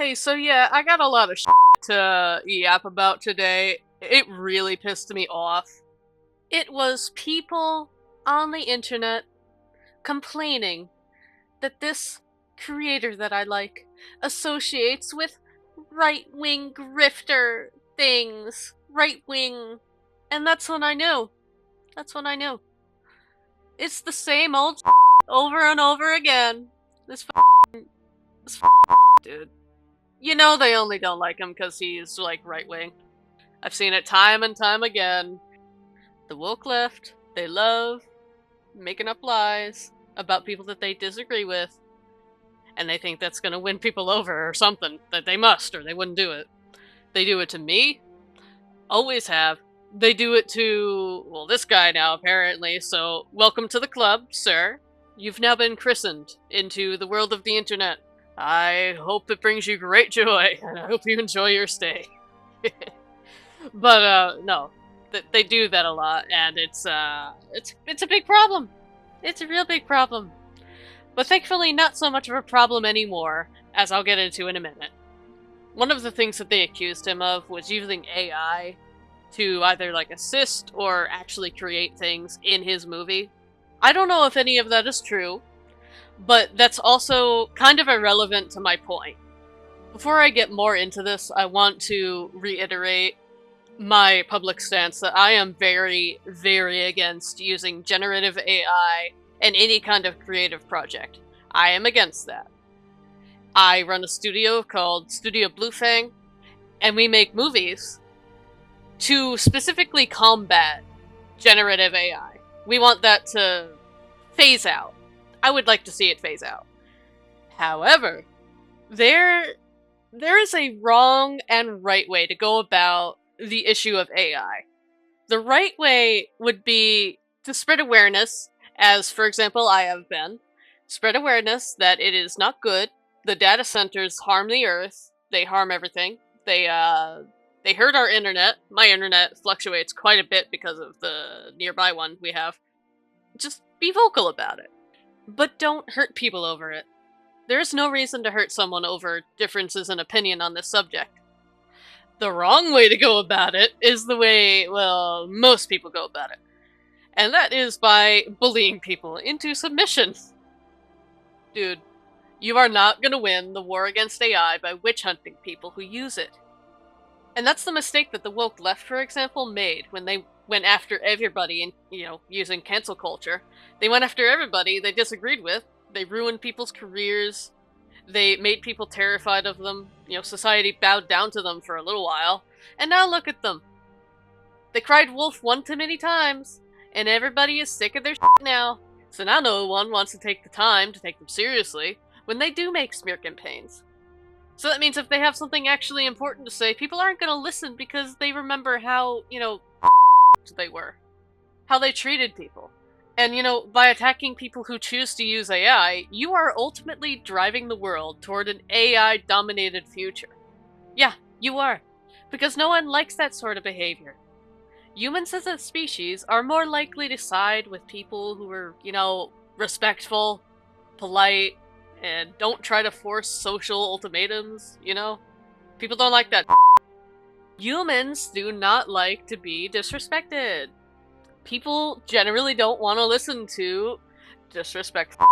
Hey, so yeah, I got a lot of to yap about today. It really pissed me off. It was people on the internet complaining that this creator that I like associates with right-wing grifter things. Right-wing. And that's when I knew. That's when I knew. It's the same old over and over again. This dude. You know they only don't like him because he's, like, right-wing. I've seen it time and time again. The woke left, they love making up lies about people that they disagree with, and they think that's gonna win people over or something, that they must or they wouldn't do it. They do it to me, always have. They do it to, well, this guy now, apparently, so welcome to the club, sir. You've now been christened into the world of the internet. I hope it brings you great joy, and I hope you enjoy your stay. But, no. They do that a lot, and it's a big problem. It's a real big problem. But thankfully not so much of a problem anymore, as I'll get into in a minute. One of the things that they accused him of was using AI to either, like, assist or actually create things in his movie. I don't know if any of that is true, but that's also kind of irrelevant to my point. Before I get more into this, I want to reiterate my public stance that I am very, very against using generative AI in any kind of creative project. I am against that. I run a studio called Studio BLUEFANG, and we make movies to specifically combat generative AI. We want that to phase out. I would like to see it phase out. However, there is a wrong and right way to go about the issue of AI. The right way would be to spread awareness, as, for example, I have been. Spread awareness that it is not good. The data centers harm the earth. They harm everything. They hurt our internet. My internet fluctuates quite a bit because of the nearby one we have. Just be vocal about it. But don't hurt people over it. There is no reason to hurt someone over differences in opinion on this subject. The wrong way to go about it is the way, well, most people go about it. And that is by bullying people into submission. Dude, you are not gonna win the war against AI by witch-hunting people who use it. And that's the mistake that the woke left, for example, made when they went after everybody in, using cancel culture. They went after everybody they disagreed with. They ruined people's careers. They made people terrified of them. Society bowed down to them for a little while. And now look at them. They cried wolf one too many times, and everybody is sick of their shit now. So now no one wants to take the time to take them seriously when they do make smear campaigns. So that means if they have something actually important to say, people aren't going to listen because they remember how, they were. How they treated people. And, by attacking people who choose to use AI, you are ultimately driving the world toward an AI-dominated future. Yeah, you are. Because no one likes that sort of behavior. Humans as a species are more likely to side with people who are, respectful, polite, and don't try to force social ultimatums, People don't like that. Humans do not like to be disrespected. People generally don't want to listen to disrespectful.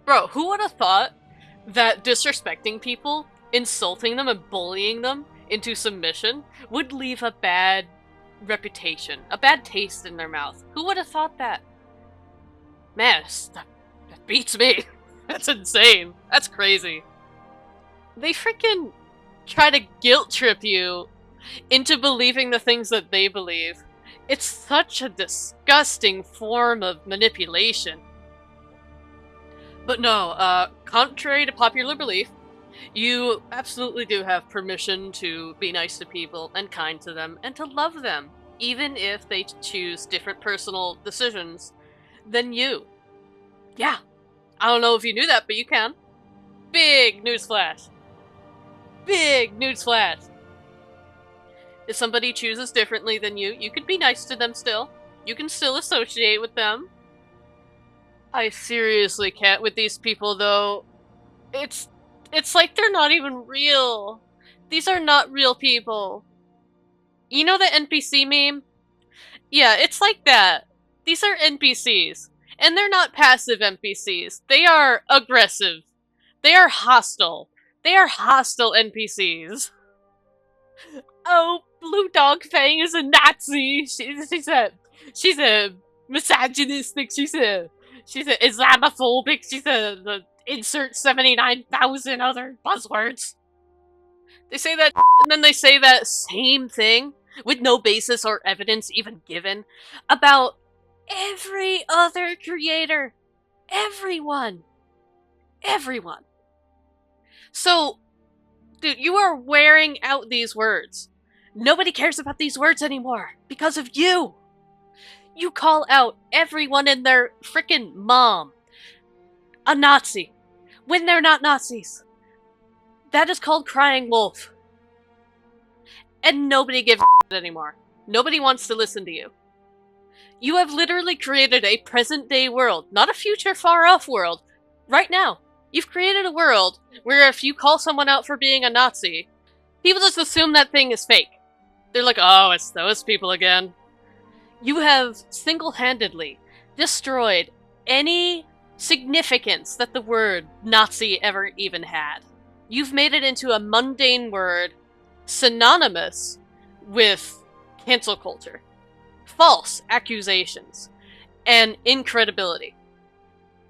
Bro, who would have thought that disrespecting people, insulting them and bullying them into submission would leave a bad reputation, a bad taste in their mouth? Who would have thought that? Man, that beats me. That's insane. That's crazy. They freaking try to guilt trip you into believing the things that they believe. It's such a disgusting form of manipulation. But no, contrary to popular belief, you absolutely do have permission to be nice to people and kind to them and to love them, even if they choose different personal decisions than you. Yeah, I don't know if you knew that, but you can. Big newsflash. Big newsflash. If somebody chooses differently than you can be nice to them still. You can still associate with them. I seriously can't with these people, though. It's It's like they're not even real. These are not real people. You know the NPC meme? Yeah, it's like that. These are NPCs. And they're not passive NPCs. They are aggressive. They are hostile. They are hostile NPCs. Oh, Blue Dog Fang is a Nazi. She's a misogynistic. She's a Islamophobic. She's a insert 79,000 other buzzwords. They say that, and then they say that same thing with no basis or evidence even given about every other creator. Everyone. Everyone. So, dude, you are wearing out these words. Nobody cares about these words anymore because of you. You call out everyone and their frickin' mom a Nazi when they're not Nazis. That is called crying wolf. And nobody gives a anymore. Nobody wants to listen to you. You have literally created a present-day world, not a future far-off world. Right now, you've created a world where if you call someone out for being a Nazi, people just assume that thing is fake. They're like, oh, it's those people again. You have single-handedly destroyed any significance that the word Nazi ever even had. You've made it into a mundane word synonymous with cancel culture, false accusations, and incredibility.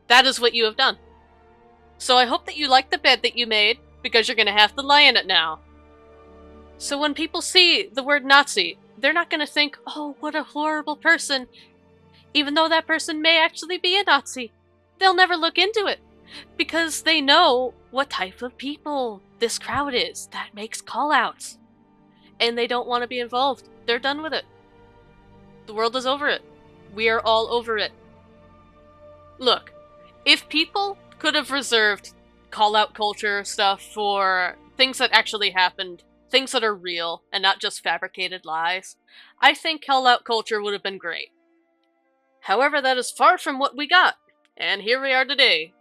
That is what you have done. So I hope that you like the bed that you made, because you're going to have to lie in it now. So when people see the word Nazi, they're not going to think, oh, what a horrible person, even though that person may actually be a Nazi. They'll never look into it, because they know what type of people this crowd is that makes call-outs. And they don't want to be involved. They're done with it. The world is over it. We are all over it. Look, if people could have reserved call-out culture stuff for things that actually happened, things that are real, and not just fabricated lies, I think call-out culture would have been great. However, that is far from what we got. And here we are today.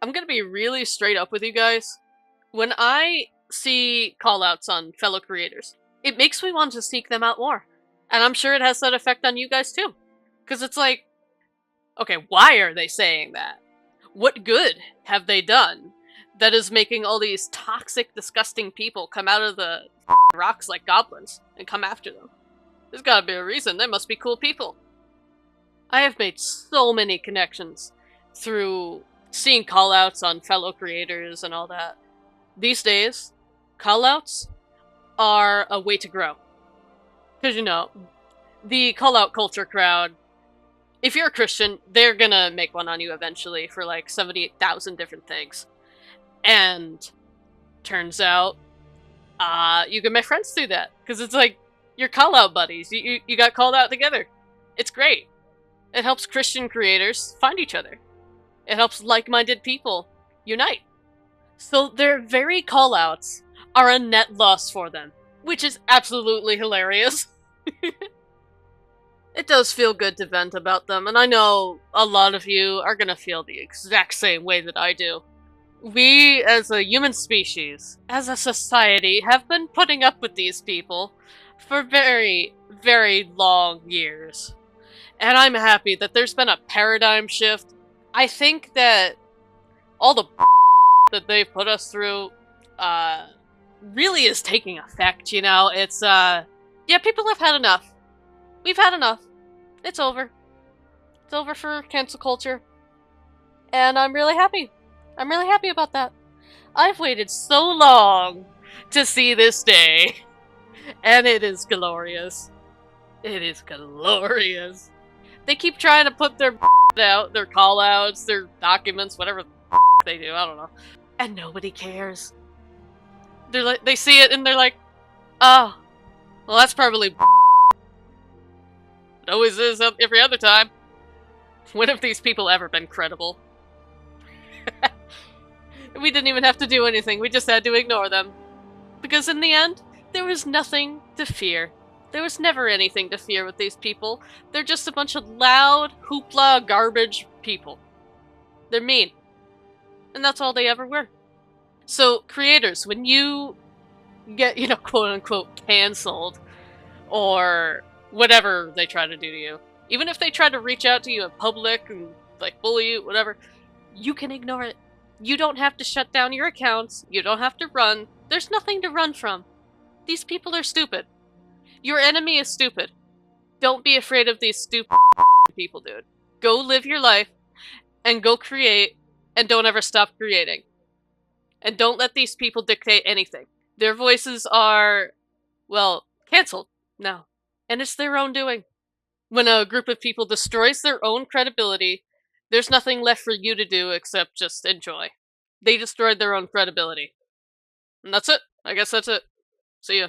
I'm gonna be really straight up with you guys. When I see callouts on fellow creators, it makes me want to seek them out more. And I'm sure it has that effect on you guys too. Because it's like, okay, why are they saying that? What good have they done that is making all these toxic, disgusting people come out of the rocks like goblins and come after them? There's gotta be a reason. They must be cool people. I have made so many connections through seeing callouts on fellow creators and all that. These days, callouts are a way to grow. Because, you know, the callout culture crowd, if you're a Christian, they're gonna make one on you eventually for like 78,000 different things. And turns out, you can make friends through that. Because it's like, you're callout buddies. You got called out together. It's great. It helps Christian creators find each other. It helps like-minded people unite. So their very callouts are a net loss for them, which is absolutely hilarious. It does feel good to vent about them, and I know a lot of you are gonna feel the exact same way that I do. We, as a human species, as a society, have been putting up with these people for very, very long years. And I'm happy that there's been a paradigm shift. I think that all the that they've put us through really is taking effect, you know? It's, yeah, people have had enough. We've had enough. It's over. It's over for cancel culture. And I'm really happy. I'm really happy about that. I've waited so long to see this day. And it is glorious. It is glorious. They keep trying to put their out, their call-outs, their documents, whatever they do, I don't know. And nobody cares. They're like, they see it and they're like, oh, well that's probably it always is every other time. When have these people ever been credible? We didn't even have to do anything, we just had to ignore them. Because in the end, there was nothing to fear. There was never anything to fear with these people. They're just a bunch of loud, hoopla, garbage people. They're mean. And that's all they ever were. So, creators, when you get, quote unquote, canceled, or whatever they try to do to you, even if they try to reach out to you in public and, like, bully you, whatever, you can ignore it. You don't have to shut down your accounts. You don't have to run. There's nothing to run from. These people are stupid. Your enemy is stupid. Don't be afraid of these stupid people, dude. Go live your life and go create, and don't ever stop creating. And don't let these people dictate anything. Their voices are, well, canceled now. And it's their own doing. When a group of people destroys their own credibility, there's nothing left for you to do except just enjoy. They destroyed their own credibility. And that's it. I guess that's it. See ya.